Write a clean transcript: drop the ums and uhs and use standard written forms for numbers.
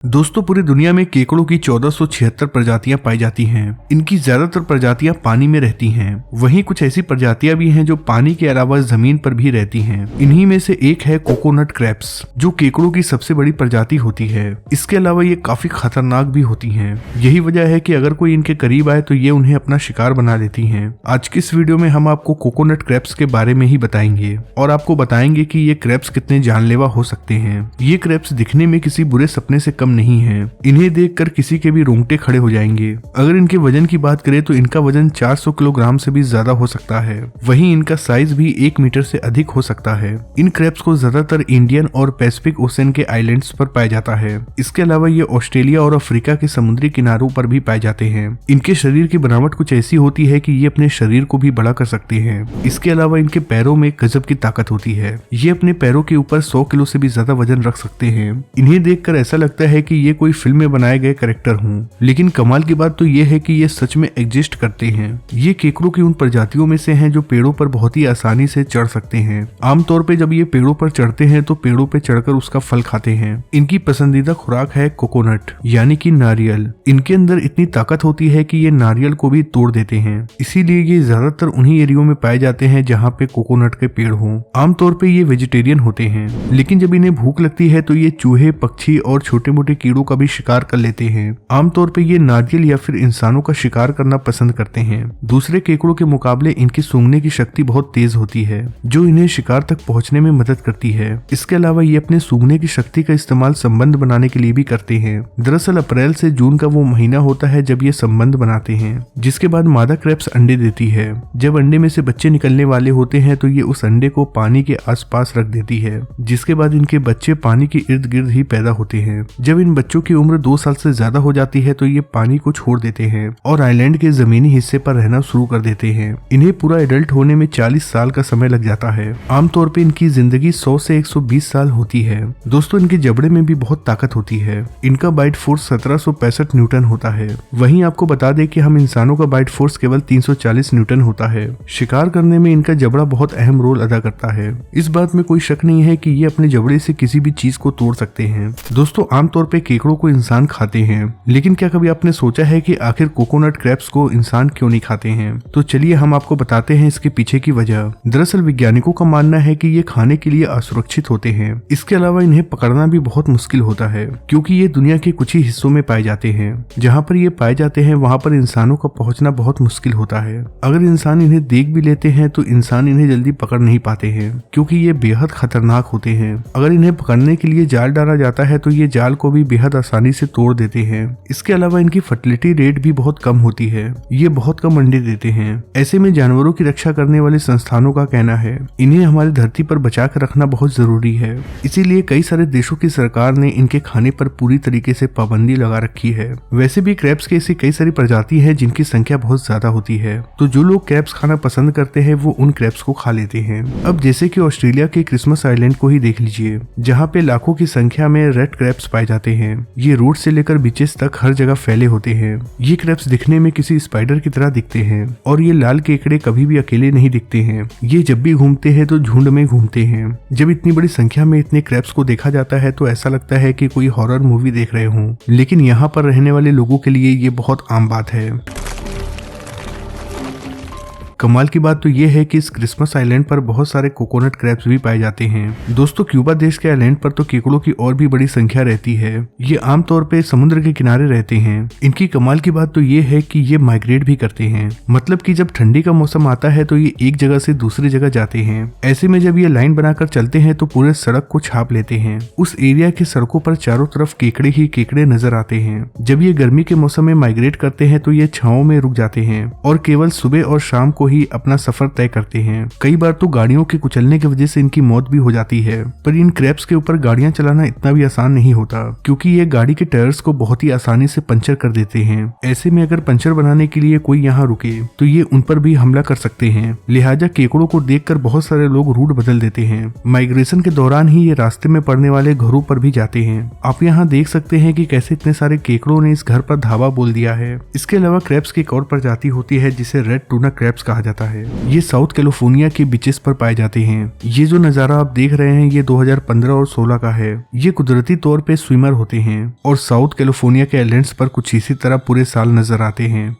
दोस्तों पूरी दुनिया में केकड़ों की 1476 प्रजातियां पाई जाती हैं। इनकी ज्यादातर प्रजातियां पानी में रहती हैं। वहीं कुछ ऐसी प्रजातियां भी हैं जो पानी के अलावा जमीन पर भी रहती हैं। इन्हीं में से एक है कोकोनट क्रैब्स, जो केकड़ों की सबसे बड़ी प्रजाति होती है। इसके अलावा ये काफी खतरनाक भी होती हैं। यही वजह है कि अगर कोई इनके करीब आए तो ये उन्हें अपना शिकार बना लेती हैं। आज की इस वीडियो में हम आपको कोकोनट क्रैब्स के बारे में ही बताएंगे और आपको बताएंगे कि ये क्रैब्स कितने जानलेवा हो सकते हैं। ये क्रैब्स दिखने में किसी बुरे सपने से नहीं है। इन्हें देखकर किसी के भी रोंगटे खड़े हो जाएंगे। अगर इनके वजन की बात करें तो इनका वजन 400 किलोग्राम से भी ज्यादा हो सकता है। वहीं इनका साइज भी 1 मीटर से अधिक हो सकता है। इन क्रैब्स को ज्यादातर इंडियन और पैसिफिक ओशन के आइलैंड्स पर पाया जाता है। इसके अलावा ये ऑस्ट्रेलिया और अफ्रीका के समुद्री किनारों पर भी पाए जाते हैं। इनके शरीर की बनावट कुछ ऐसी होती है कि ये अपने शरीर को भी बड़ा कर सकते हैं। इसके अलावा इनके पैरों में गजब की ताकत होती है। ये अपने पैरों के ऊपर 100 किलो से भी ज्यादा वजन रख सकते हैं। इन्हें देखकर ऐसा लगता है कि ये कोई फिल्म में बनाए गए कैरेक्टर हों, लेकिन कमाल की बात तो ये है कि ये सच में एग्जिस्ट करते हैं। ये केकड़ों की उन प्रजातियों में से हैं जो पेड़ों पर बहुत ही आसानी से चढ़ सकते हैं। आमतौर पे जब ये पेड़ों पर चढ़ते हैं तो पेड़ों पे चढ़कर उसका फल खाते हैं। इनकी पसंदीदा खुराक है कोकोनट यानी कि नारियल। इनके अंदर इतनी ताकत होती है कि ये नारियल को भी तोड़ देते हैं। इसीलिए ये ज्यादातर उन्हीं एरियो में पाए जाते हैं जहाँ पे कोकोनट के पेड़ हों। आमतौर पे ये वेजिटेरियन होते हैं, लेकिन जब इन्हें भूख लगती है तो ये चूहे, पक्षी और छोटे मोटे कीड़ों का भी शिकार कर लेते हैं। आमतौर पे ये नारियल या फिर इंसानों का शिकार करना पसंद करते हैं। दूसरे केकड़ों के मुकाबले इनकी सूंघने की शक्ति बहुत तेज होती है, जो इन्हें शिकार तक पहुंचने में मदद करती है। इसके अलावा ये अपने सूंघने की शक्ति का इस्तेमाल संबंध बनाने के लिए भी करते हैं। दरअसल अप्रैल से जून का वो महीना होता है जब ये संबंध बनाते हैं, जिसके बाद मादा क्रैब्स अंडे देती है। जब अंडे में से बच्चे निकलने वाले होते हैं तो ये उस अंडे को पानी के आसपास रख देती है, जिसके बाद इनके बच्चे पानी के इर्द गिर्द ही पैदा होते हैं। जब इन बच्चों की उम्र 2 साल से ज्यादा हो जाती है तो ये पानी को छोड़ देते हैं और आइलैंड के जमीनी हिस्से पर रहना शुरू कर देते हैं। इन्हें पूरा एडल्ट होने में 40 साल का समय लग जाता है। आमतौर पे इनकी जिंदगी 100 से 120 साल होती है। दोस्तों इनके जबड़े में भी बहुत ताकत होती है। इनका बाइट फोर्स 1765 न्यूटन होता है। वहीं आपको बता दें कि हम इंसानों का बाइट फोर्स केवल 340 न्यूटन होता है। शिकार करने में इनका जबड़ा बहुत अहम रोल अदा करता है। इस बात में कोई शक नहीं है कि ये अपने जबड़े से किसी भी चीज को तोड़ सकते हैं। दोस्तों आमतौर पे केकड़ों को इंसान खाते हैं, लेकिन क्या कभी आपने सोचा है कि आखिर कोकोनट क्रैब्स को इंसान क्यों नहीं खाते हैं? तो चलिए हम आपको बताते हैं इसके पीछे की वजह। दरअसल वैज्ञानिकों का मानना है कि ये खाने के लिए असुरक्षित होते हैं। इसके अलावा इन्हें पकड़ना भी बहुत मुश्किल होता है, क्योंकि ये दुनिया के कुछ ही हिस्सों में पाए जाते हैं। जहाँ पर ये पाए जाते हैं वहाँ पर इंसानों का पहुँचना बहुत मुश्किल होता है। अगर इंसान इन्हें देख भी लेते हैं तो इंसान इन्हें जल्दी पकड़ नहीं पाते हैं, क्योंकि ये बेहद खतरनाक होते हैं। अगर इन्हें पकड़ने के लिए जाल डाला जाता है तो ये जाल को भी बेहद आसानी से तोड़ देते हैं। इसके अलावा इनकी फर्टिलिटी रेट भी बहुत कम होती है। ये बहुत कम अंडे देते हैं। ऐसे में जानवरों की रक्षा करने वाले संस्थानों का कहना है इन्हें हमारी धरती पर बचा कर रखना बहुत जरूरी है। इसीलिए कई सारे देशों की सरकार ने इनके खाने पर पूरी तरीके से पाबंदी लगा रखी है। वैसे भी क्रैब्स की ऐसी कई सारी प्रजाति है जिनकी संख्या बहुत ज्यादा होती है, तो जो लोग क्रैब्स खाना पसंद करते हैं वो उन क्रैब्स को खा लेते हैं। अब जैसे कि ऑस्ट्रेलिया के क्रिसमस आइलैंड को ही देख लीजिए, जहाँ पे लाखों की संख्या में रेड क्रैब्स पाए जाते हैं। ये रोड से लेकर बीचेस तक हर जगह फैले होते हैं। ये क्रैब्स दिखने में किसी स्पाइडर की तरह दिखते हैं और ये लाल केकड़े कभी भी अकेले नहीं दिखते हैं। ये जब भी घूमते हैं तो झुंड में घूमते हैं। जब इतनी बड़ी संख्या में इतने क्रैब्स को देखा जाता है तो ऐसा लगता है कि कोई हॉरर मूवी देख रहे हों, लेकिन यहाँ पर रहने वाले लोगों के लिए ये बहुत आम बात है। कमाल की बात तो ये है कि इस क्रिसमस आइलैंड पर बहुत सारे कोकोनट क्रैब्स भी पाए जाते हैं। दोस्तों क्यूबा देश के आइलैंड पर तो केकड़ों की और भी बड़ी संख्या रहती है। ये आमतौर पे समुद्र के किनारे रहते हैं। इनकी कमाल की बात तो ये है कि ये माइग्रेट भी करते हैं, मतलब कि जब ठंडी का मौसम आता है तो ये एक जगह से दूसरी जगह जाते हैं। ऐसे में जब ये लाइन बनाकर चलते हैं तो पूरे सड़क को छाप लेते हैं। उस एरिया के सड़कों पर चारों तरफ केकड़े ही केकड़े नजर आते हैं। जब ये गर्मी के मौसम में माइग्रेट करते हैं तो ये छांव में रुक जाते हैं और केवल सुबह और शाम को ही अपना सफर तय करते हैं। कई बार तो गाड़ियों के कुचलने की वजह से इनकी मौत भी हो जाती है। पर इन क्रैब्स के ऊपर गाड़ियां चलाना इतना भी आसान नहीं होता, क्योंकि ये गाड़ी के टायर्स को बहुत ही आसानी से पंचर कर देते हैं। ऐसे में अगर पंचर बनाने के लिए कोई यहाँ रुके तो ये उन पर भी हमला कर सकते हैं। लिहाजा केकड़ों को देखकर बहुत सारे लोग रूट बदल देते हैं। माइग्रेशन के दौरान ही ये रास्ते में पड़ने वाले घरों पर भी जाते हैं। आप यहाँ देख सकते हैं कि कैसे इतने सारे केकड़ों ने इस घर पर धावा बोल दिया है। इसके अलावा क्रैब्स की एक और प्रजाति होती है जिसे रेड टूना क्रैब्स कहा कहा जाता है। ये साउथ कैलिफोर्निया के बीचेस पर पाए जाते हैं। ये जो नजारा आप देख रहे हैं ये 2015 और 16 का है। ये कुदरती तौर पे स्विमर होते हैं और साउथ कैलिफोर्निया के आइलैंड्स पर कुछ इसी तरह पूरे साल नजर आते हैं।